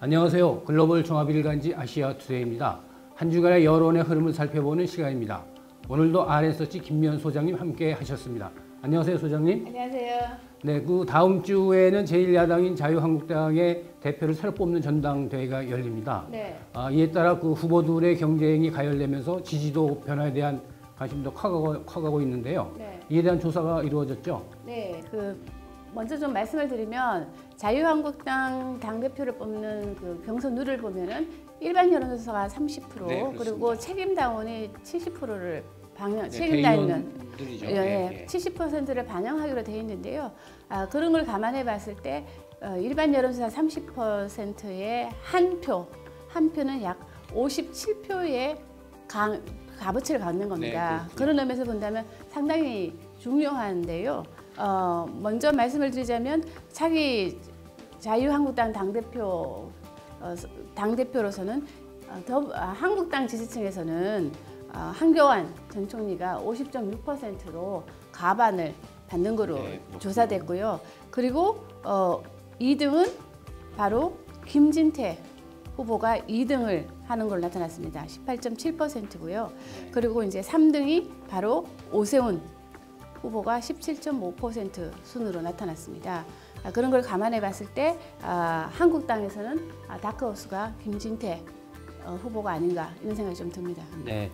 안녕하세요. 글로벌 종합일간지 아시아투데이입니다. 한 주간의 여론의 흐름을 살펴보는 시간입니다. 오늘도 RSC 김미연 소장님 함께 하셨습니다. 안녕하세요, 소장님. 안녕하세요. 네, 그 다음 주에는 제1야당인 자유한국당의 대표를 새로 뽑는 전당대회가 열립니다. 네. 이에 따라 그 후보들의 경쟁이 가열되면서 지지도 변화에 대한 관심도 커가고 있는데요. 네. 이에 대한 조사가 이루어졌죠? 네. 먼저 좀 말씀을 드리면 자유한국당 당대표를 뽑는 그 경선 룰을 보면은 일반 여론조사가 30%, 네, 그리고 책임당원이 70%를 네, 책임당원 대의원들이죠. 예, 70%를 반영하기로 되어 있는데요. 그런 걸 감안해 봤을 때 일반 여론조사 30%의 한 표는 약 57표의 값어치를 갖는 겁니다. 네, 그런 의미에서 본다면 상당히 중요한데요. 먼저 말씀을 드리자면 차기 자유한국당 당대표로서는 한국당 지지층에서는 한교안 전 총리가 50.6%로 과반을 받는 거로 조사됐고요. 그리고 2등은 바로 김진태 후보가 2등을 하는 걸로 나타났습니다. 18.7%고요. 그리고 이제 3등이 바로 오세훈 후보가 17.5% 순으로 나타났습니다. 그런 걸 감안해 봤을 때 한국당에서는 다크호스가 김진태 후보가 아닌가 이런 생각이 좀 듭니다. 네.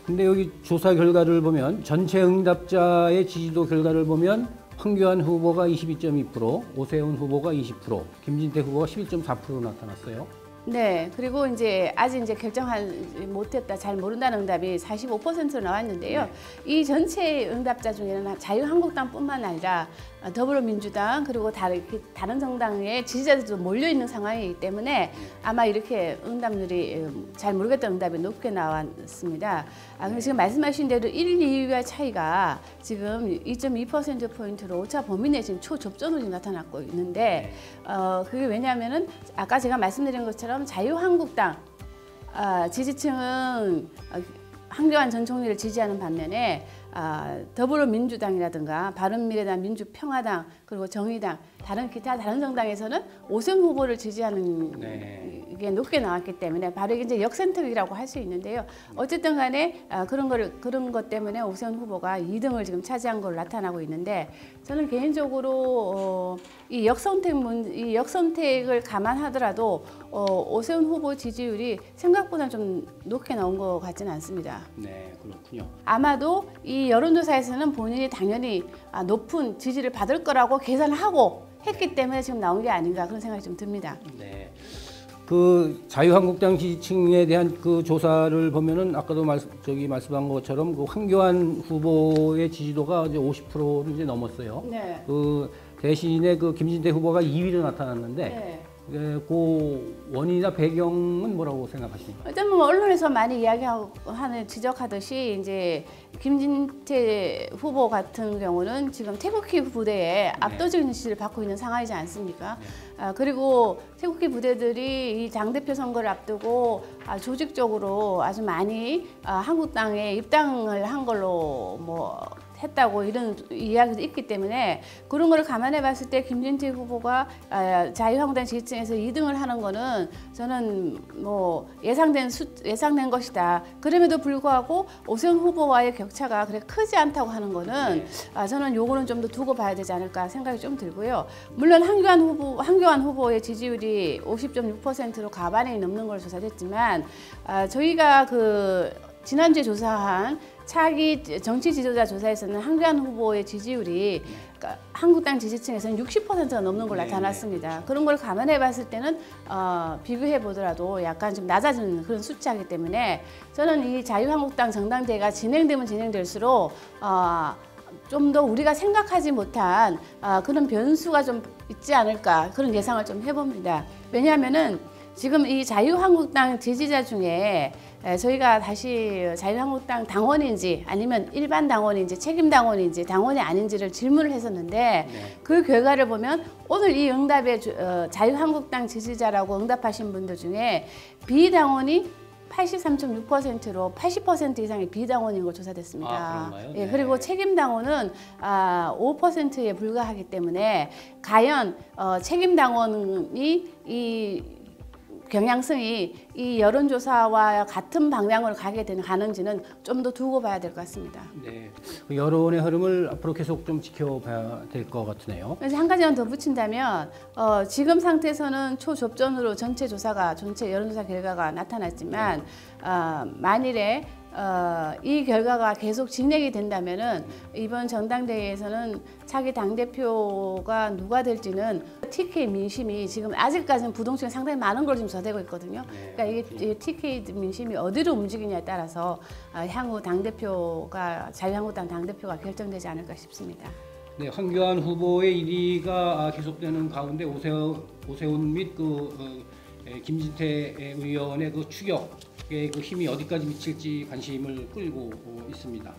근데 여기 조사 결과를 보면 전체 응답자의 지지도 결과를 보면 황교안 후보가 22.2%, 오세훈 후보가 20%, 김진태 후보가 11.4% 나타났어요. 네, 그리고 이제 아직 결정하지 못했다, 잘 모른다는 응답이 45%로 나왔는데요. 네. 이 전체 응답자 중에는 자유한국당뿐만 아니라 더불어민주당 그리고 다른 정당의 지지자들도 몰려 있는 상황이기 때문에 아마 이렇게 응답률이 잘 모르겠다는 응답이 높게 나왔습니다. 그래서 지금 말씀하신 대로 1, 2위와 차이가 지금 2.2%포인트로 오차 범위 내 지금 초접전으로 나타나고 있는데 그게 왜냐하면은 아까 제가 말씀드린 것처럼 자유한국당 지지층은 황교안 전 총리를 지지하는 반면에 더불어민주당이라든가 바른미래당, 민주평화당, 그리고 정의당, 기타 다른 정당에서는 오세훈 후보를 지지하는 게 높게 나왔기 때문에 바로 이게 이제 역선택이라고 할 수 있는데요. 어쨌든 간에 그런 것 때문에 오세훈 후보가 2등을 지금 차지한 걸로 나타나고 있는데 저는 개인적으로 이 역선택을 감안하더라도 오세훈 후보 지지율이 생각보다 좀 높게 나온 것 같지는 않습니다. 네, 그렇군요. 아마도 이 여론조사에서는 본인이 당연히 높은 지지를 받을 거라고 계산하고 했기 때문에 지금 나온 게 아닌가 그런 생각이 좀 듭니다. 네. 그 자유한국당 지지층에 대한 그 조사를 보면은 아까도 말씀한 것처럼 그 황교안 후보의 지지도가 이제 50%를 이제 넘었어요. 네. 그 대신에 그 김진태 후보가 2위로 나타났는데 네. 그 원인이나 배경은 뭐라고 생각하십니까? 일단 뭐 언론에서 많이 지적하듯이 이제 김진태 후보 같은 경우는 지금 태극기 부대에 압도적인 지지를 받고 있는 상황이지 않습니까? 그리고 태극기 부대들이 이 당대표 선거를 앞두고 조직적으로 아주 많이 한국당에 입당을 한 걸로 했다고 이런 이야기도 있기 때문에 그런 걸 감안해 봤을 때 김진태 후보가 자유한국당 지지층에서 2등을 하는 거는 저는 예상된 것이다. 그럼에도 불구하고 오세훈 후보와의 격차가 그렇게 크지 않다고 하는 거는 저는 요거는 좀 더 두고 봐야 되지 않을까 생각이 좀 들고요. 물론 황교안 후보의 지지율이 50.6%로 과반이 넘는 걸 조사됐지만 저희가 지난주에 조사한 차기 정치 지도자 조사에서는 황교안 후보의 지지율이 한국당 지지층에서는 60%가 넘는 걸로 나타났습니다. 그런 걸 감안해 봤을 때는 비교해 보더라도 약간 좀 낮아지는 그런 수치이기 때문에 저는 이 자유한국당 전당대회가 진행되면 진행될수록 좀 더 우리가 생각하지 못한 그런 변수가 좀 있지 않을까 그런 예상을 좀 해봅니다. 왜냐하면은 지금 이 자유한국당 지지자 중에 저희가 다시 자유한국당 당원인지 아니면 일반 당원인지 책임 당원인지 당원이 아닌지를 질문을 했었는데 그 결과를 보면 오늘 이 응답에 자유한국당 지지자라고 응답하신 분들 중에 비당원이 83.6%로 80% 이상의 비당원인 걸 조사됐습니다. 그런가요? 예, 그리고 책임당원은 5%에 불과하기 때문에 과연 책임당원이 이 경향성이 이 여론조사와 같은 방향으로 가는지는 좀 더 두고 봐야 될 것 같습니다. 네. 그 여론의 흐름을 앞으로 계속 좀 지켜봐야 될 것 같으네요. 그래서 한 가지만 더 붙인다면 지금 상태에서는 초접전으로 전체 여론조사 결과가 나타났지만 만일에 이 결과가 계속 진행이 된다면은 이번 전당대회에서는 차기 당대표가 누가 될지는 TK 민심이 지금 아직까지는 부동층이 상당히 많은 걸로 지금 저되고 있거든요. 그러니까 이게 TK 민심이 어디로 움직이냐에 따라서 향후 당대표가 자유한국당 당대표가 결정되지 않을까 싶습니다. 네, 황교안 후보의 1위가 계속되는 가운데 오세훈 및 김진태 의원의 그 추격의 그 힘이 어디까지 미칠지 관심을 끌고 있습니다.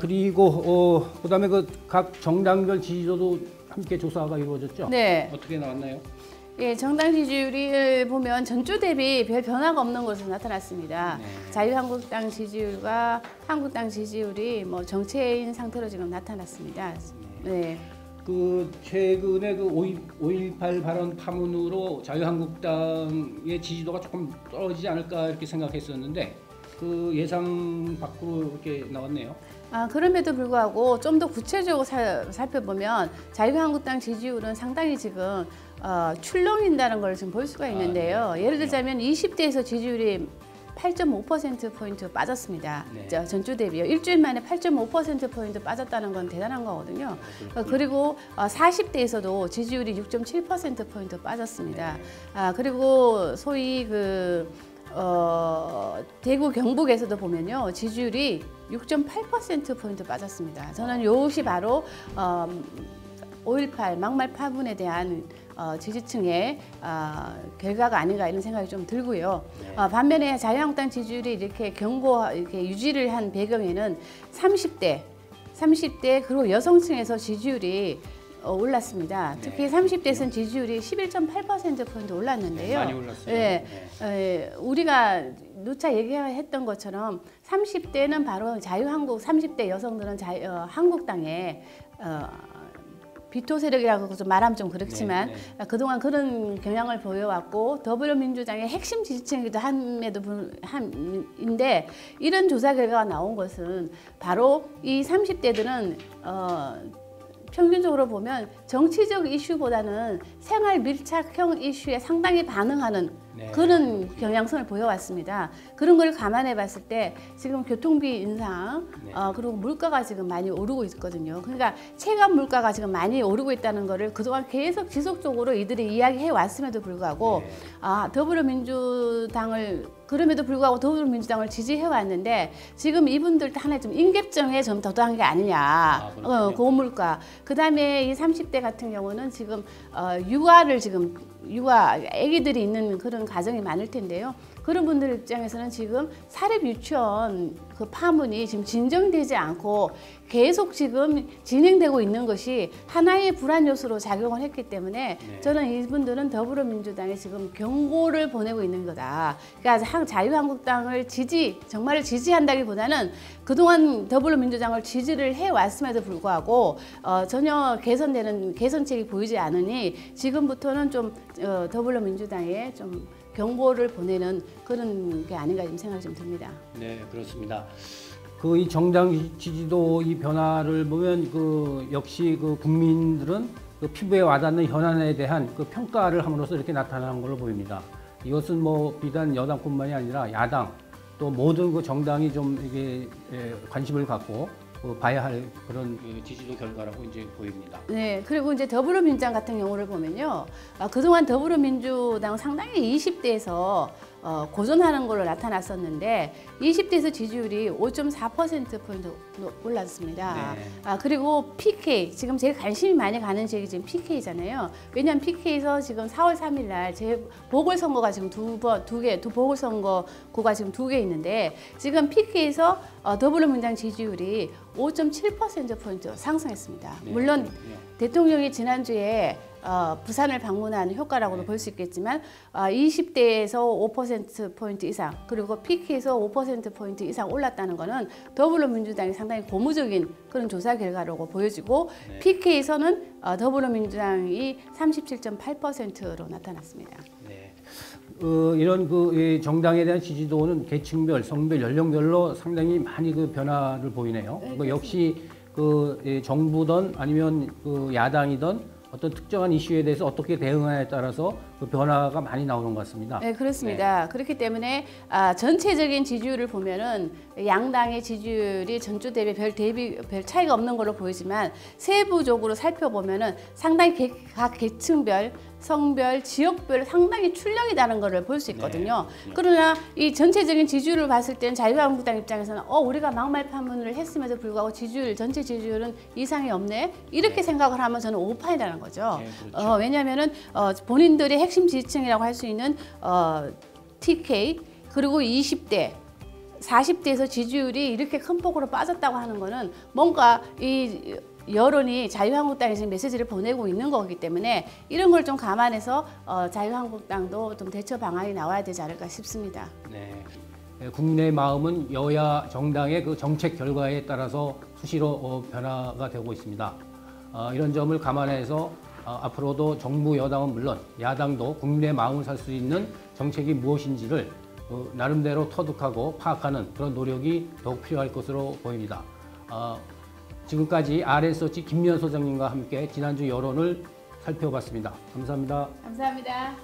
그리고 그다음에 그 각 정당별 지지도도 함께 조사가 이루어졌죠? 네. 어떻게 나왔나요? 예, 정당 지지율을 보면 전주 대비 별 변화가 없는 것으로 나타났습니다. 네. 자유한국당 지지율과 한국당 지지율이 뭐 정체인 상태로 지금 나타났습니다. 네. 그 최근에 그 5.18 발언 파문으로 자유한국당의 지지도가 조금 떨어지지 않을까 이렇게 생각했었는데 그 예상 밖으로 이렇게 나왔네요. 그럼에도 불구하고 좀 더 구체적으로 살펴보면 자유한국당 지지율은 상당히 지금 출렁인다는 걸 지금 볼 수가 있는데요. 네. 예를 들자면 20대에서 지지율이 8.5%포인트 빠졌습니다. 네. 전주 대비요. 일주일 만에 8.5%포인트 빠졌다는 건 대단한 거거든요. 그리고 40대에서도 지지율이 6.7%포인트 빠졌습니다. 그리고 소위 대구 경북에서도 보면요. 지지율이 6.8%포인트 빠졌습니다. 저는 이것이 바로 5.18 막말 파문에 대한 지지층의 결과가 아닌가 이런 생각이 좀 들고요. 네. 반면에 자유한국당 지지율이 이렇게 이렇게 유지를 한 배경에는 30대 그리고 여성층에서 지지율이 올랐습니다. 특히 30대에서는 지지율이 11.8%포인트 올랐는데요. 많이 올랐어요. 네. 우리가 누차 얘기했던 것처럼 30대는 바로 30대 여성들은 한국당의 비토 세력이라고 좀 말하면 좀 그렇지만 그동안 그런 경향을 보여왔고 더불어민주당의 핵심 지지층이기도 한데 이런 조사 결과가 나온 것은 바로 이 30대들은 평균적으로 보면 정치적 이슈보다는 생활 밀착형 이슈에 상당히 반응하는 그런 경향성을 보여왔습니다. 그런 걸 감안해 봤을 때 지금 교통비 인상 그리고 물가가 지금 많이 오르고 있거든요. 그러니까 체감 물가가 지금 많이 오르고 있다는 거를 그동안 계속 지속적으로 이들이 이야기해 왔음에도 불구하고 그럼에도 불구하고 더불어민주당을 지지해 왔는데 지금 이분들 하나의 좀 임계점에 좀 도달한 게 아니냐. 고물가. 그다음에 이 30대 같은 경우는 지금 육아 아기들이 있는 그런 가정이 많을 텐데요. 그런 분들 입장에서는 지금 사립 유치원 그 파문이 지금 진정되지 않고 계속 지금 진행되고 있는 것이 하나의 불안 요소로 작용을 했기 때문에 저는 이분들은 더불어민주당에 지금 경고를 보내고 있는 거다. 그러니까 자유한국당을 정말 지지한다기보다는 그동안 더불어민주당을 지지를 해왔음에도 불구하고 전혀 개선책이 보이지 않으니 지금부터는 좀 더불어민주당에 좀 경고를 보내는 그런 게 아닌가 좀 생각이 좀 듭니다. 네, 그렇습니다. 이 정당 지지도 이 변화를 보면 역시 국민들은 피부에 와닿는 현안에 대한 평가를 함으로써 이렇게 나타나는 걸로 보입니다. 이것은 뭐 비단 여당뿐만이 아니라 야당 또 모든 정당이 좀 이게 관심을 갖고 봐야 할 그런 지지도 결과라고 이제 보입니다. 네, 그리고 이제 더불어민주당 같은 경우를 보면요, 그동안 더불어민주당 상당히 20대에서 고전하는 걸로 나타났었는데 20대에서 지지율이 5.4%포인트 올랐습니다. 그리고 PK, 지금 제일 관심이 많이 가는 지역이 지금 PK잖아요. 왜냐하면 PK에서 지금 4월 3일 날 보궐선거가 지금 보궐선거구가 지금 2개 있는데 지금 PK에서 더불어민주당 지지율이 5.7%포인트 상승했습니다. 물론 대통령이 지난주에 부산을 방문한 효과라고도 볼 수 있겠지만 20대에서 5%포인트 이상 그리고 PK에서 5%포인트 이상 올랐다는 것은 더불어민주당이 상당히 고무적인 그런 조사 결과라고 보여지고 PK에서는 더불어민주당이 37.8%로 나타났습니다. 네. 이런 이 정당에 대한 지지도는 계층별, 성별, 연령별로 상당히 많이 그 변화를 보이네요. 네, 역시 정부든 아니면 야당이든 어떤 특정한 이슈에 대해서 어떻게 대응하냐에 따라서 그 변화가 많이 나오는 것 같습니다. 네, 그렇습니다. 그렇기 때문에 전체적인 지지율을 보면은 양당의 지지율이 전주 대비 별 차이가 없는 걸로 보이지만 세부적으로 살펴보면은 상당히 각 계층별, 성별, 지역별 상당히 출렁이 다른 것을 볼 수 있거든요. 그러나 이 전체적인 지지율을 봤을 때는 자유한국당 입장에서는 우리가 막말 파문을 했음에도 불구하고 전체 지지율은 이상이 없네 이렇게 생각을 하면 저는 오판이라는 거죠. 그렇죠. 왜냐하면은 본인들의 핵심 지지층이라고 할 수 있는 TK 그리고 20대 40대에서 지지율이 이렇게 큰 폭으로 빠졌다고 하는 거는 뭔가 이 여론이 자유한국당에 지금 메시지를 보내고 있는 거기 때문에 이런 걸 좀 감안해서 자유한국당도 좀 대처 방안이 나와야 되지 않을까 싶습니다. 네. 국민의 마음은 여야 정당의 그 정책 결과에 따라서 수시로 변화가 되고 있습니다. 이런 점을 감안해서 앞으로도 정부 여당은 물론 야당도 국민의 마음을 살 수 있는 정책이 무엇인지를 나름대로 터득하고 파악하는 그런 노력이 더욱 필요할 것으로 보입니다. 지금까지 RS서치 김미연 소장님과 함께 지난주 여론을 살펴봤습니다. 감사합니다. 감사합니다.